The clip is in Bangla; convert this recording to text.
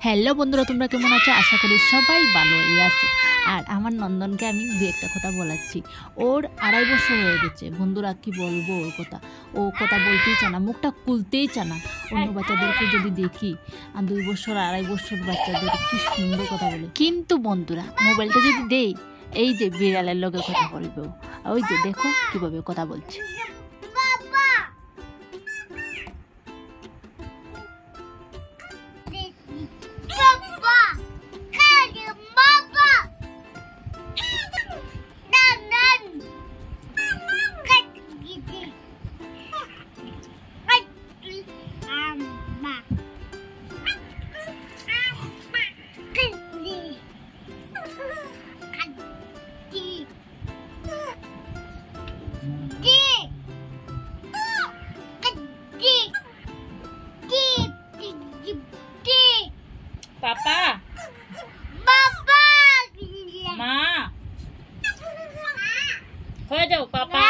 হ্যালো বন্ধুরা, তোমরা কেমন আছো? আশা করি সবাই ভালোই আছো। আর আমার নন্দনকে আমি দু একটা কথা বলাচ্ছি। ওর 2.5 বছর হয়ে গেছে। বন্ধুরা কি বলবো ওর কথা, ও কথা বলতেই চায় না, মুখটা খুলতেই চায় না। অন্য বাচ্চাদেরকে যদি দেখি, 2 বছর 2.5 বছর বাচ্চাদের কি সুন্দর কথা বলে, কিন্তু বন্ধুরা মোবাইলটা যদি দেই, এই যে বিড়ালের লগে কথা বলবে, ওই যে দেখো কিভাবে কথা বলছে। पापा पापा माँ हो जाओ पापा